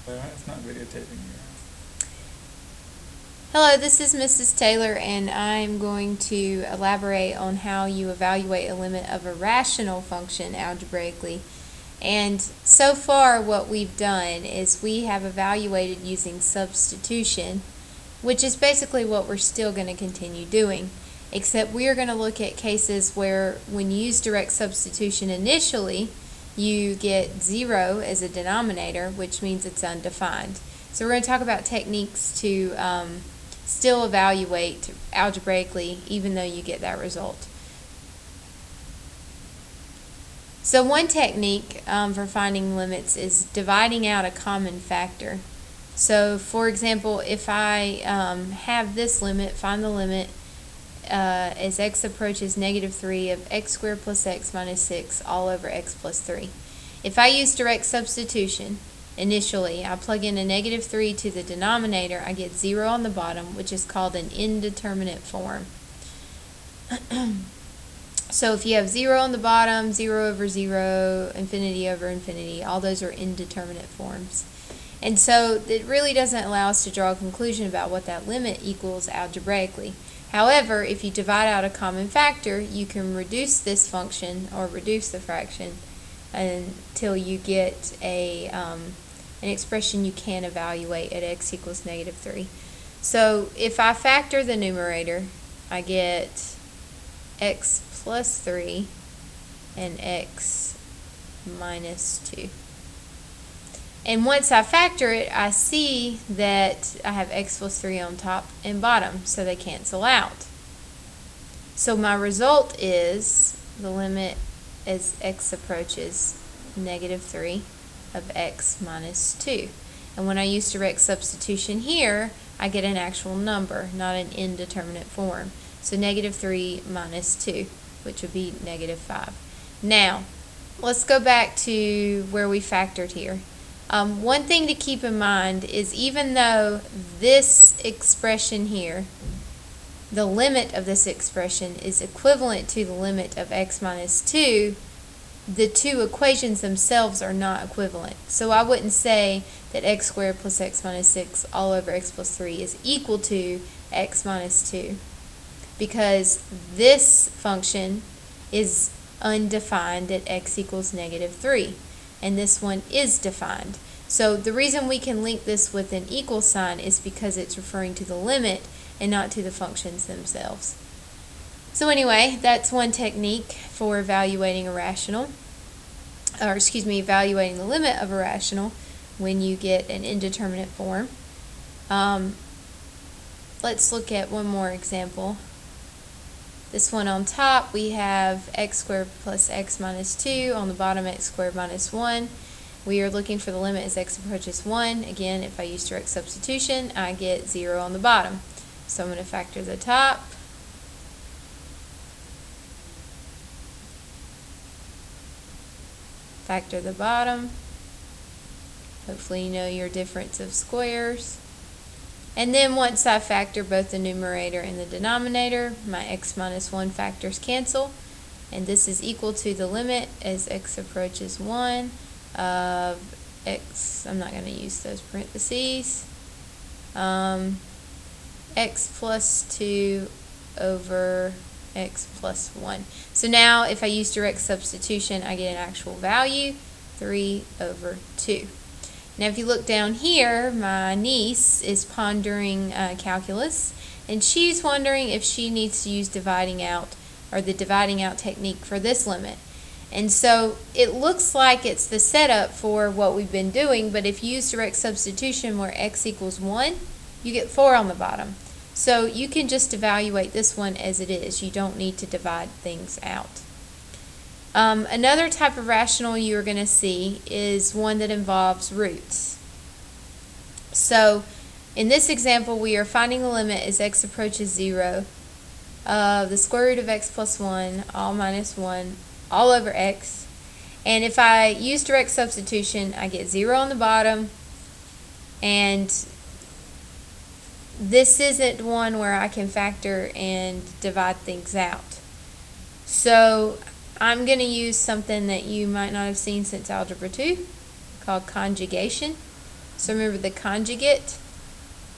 It's not videotaping you. Hello, this is Mrs. Taylor, and I'm going to elaborate on how you evaluate a limit of a rational function algebraically. And so far, what we've done is we have evaluated using substitution, which is basically what we're still going to continue doing, except we are going to look at cases where when you use direct substitution initially, you get 0 as a denominator, which means it's undefined. So we're going to talk about techniques to still evaluate algebraically even though you get that result. So one technique for finding limits is dividing out a common factor. So for example, if I have this limit, find the limit as x approaches -3 of x squared plus x minus 6 all over x plus 3. If I use direct substitution, initially, I plug in a -3 to the denominator, I get 0 on the bottom, which is called an indeterminate form. So if you have 0 on the bottom, 0 over 0, infinity over infinity, all those are indeterminate forms. And so it really doesn't allow us to draw a conclusion about what that limit equals algebraically. However, if you divide out a common factor, you can reduce this function or reduce the fraction until you get an expression you can evaluate at x equals -3. So if I factor the numerator, I get x plus 3 and x minus 2. And once I factor it, I see that I have x plus 3 on top and bottom, so they cancel out. So my result is the limit as x approaches -3 of x minus 2. And when I use direct substitution here, I get an actual number, not an indeterminate form. So -3 minus 2, which would be -5. Now, let's go back to where we factored here. One thing to keep in mind is even though this expression here, the limit of this expression is equivalent to the limit of x minus 2, the two equations themselves are not equivalent. So I wouldn't say that x squared plus x minus 6 all over x plus 3 is equal to x minus 2, because this function is undefined at x equals -3, and this one is defined. So the reason we can link this with an equal sign is because it's referring to the limit and not to the functions themselves. So anyway, that's one technique for evaluating a rational, or evaluating the limit of a rational when you get an indeterminate form. Let's look at one more example. This one on top, we have x squared plus x minus 2. On the bottom, x squared minus 1. We are looking for the limit as x approaches 1. Again, if I use direct substitution, I get 0 on the bottom. So I'm going to factor the top. Factor the bottom. Hopefully you know your difference of squares. And then once I factor both the numerator and the denominator, my x minus 1 factors cancel. And this is equal to the limit as x approaches 1 of x, I'm not going to use those parentheses, x plus 2 over x plus 1. So now if I use direct substitution, I get an actual value, 3 over 2. Now if you look down here, my niece is pondering calculus, and she's wondering if she needs to use dividing out, or the dividing out technique for this limit. And so it looks like it's the setup for what we've been doing, but if you use direct substitution where x equals 1, you get 4 on the bottom. So you can just evaluate this one as it is. You don't need to divide things out. Another type of rational you're going to see is one that involves roots. So in this example, we are finding the limit as x approaches 0 of the square root of x plus 1 all minus 1 all over x. And if I use direct substitution, I get 0 on the bottom, and this isn't one where I can factor and divide things out. So I'm going to use something that you might not have seen since Algebra 2 called conjugation. So remember, the conjugate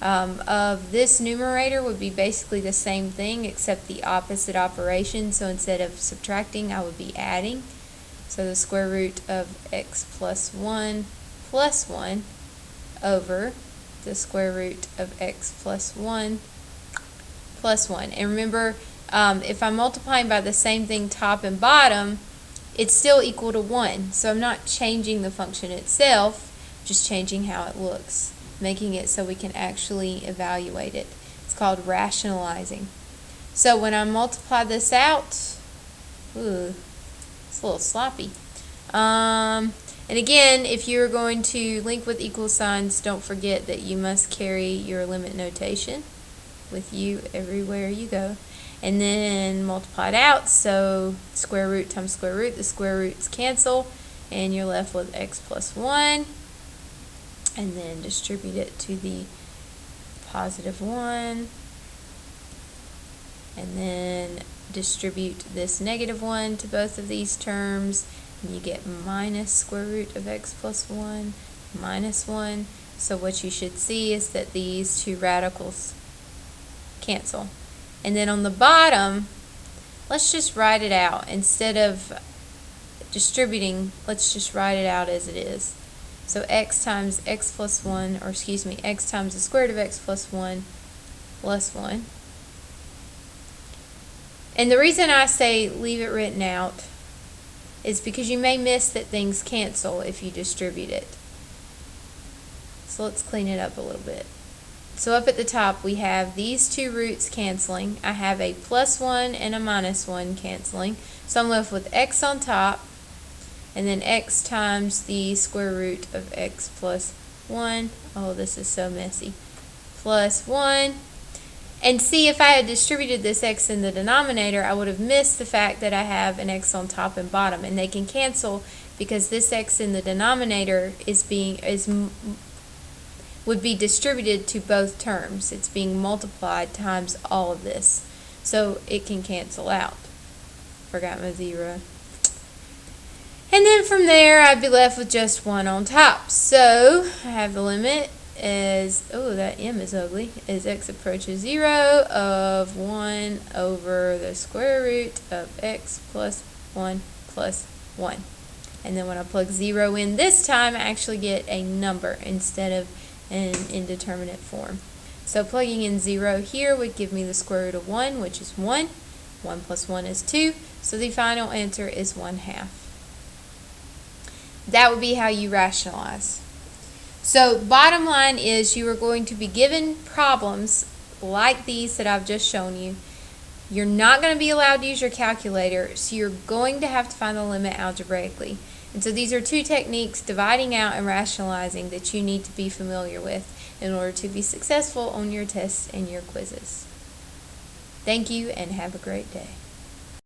of this numerator would be basically the same thing except the opposite operation. So instead of subtracting, I would be adding. So the square root of x plus 1 over the square root of x plus 1 plus 1. And remember, if I'm multiplying by the same thing top and bottom, it's still equal to 1. So I'm not changing the function itself, just changing how it looks, making it so we can actually evaluate it. It's called rationalizing. So when I multiply this out, ooh, it's a little sloppy. And again, if you're going to link with equal signs, don't forget that you must carry your limit notation with you everywhere you go. And then multiply it out, so square root times square root, the square roots cancel, and you're left with x plus 1. And then distribute it to the positive 1. And then distribute this negative 1 to both of these terms. And you get minus square root of x plus 1 minus 1. So what you should see is that these two radicals cancel. And then on the bottom, let's just write it out. Instead of distributing, let's just write it out as it is. So x times x plus 1, or excuse me, x times the square root of x plus 1 plus 1. And the reason I say leave it written out is because you may miss that things cancel if you distribute it. So let's clean it up a little bit. So up at the top we have these two roots canceling. I have a plus 1 and a minus 1 canceling. So I'm left with x on top, and then x times the square root of x plus 1. Oh, this is so messy. Plus 1. And see, if I had distributed this x in the denominator, I would have missed the fact that I have an x on top and bottom, and they can cancel because this x in the denominator would be distributed to both terms. It's being multiplied times all of this, so it can cancel out. Forgot my 0. And then from there, I'd be left with just 1 on top. So I have the limit as, oh, that m is ugly, as x approaches 0 of 1 over the square root of x plus 1 plus 1. And then when I plug 0 in this time, I actually get a number instead of an indeterminate form. So plugging in 0 here would give me the square root of 1, which is 1. 1 plus 1 is 2. So the final answer is 1/2. That would be how you rationalize. So bottom line is, you are going to be given problems like these that I've just shown you. You're not going to be allowed to use your calculator, so you're going to have to find the limit algebraically. And so these are two techniques, dividing out and rationalizing, that you need to be familiar with in order to be successful on your tests and your quizzes. Thank you, and have a great day.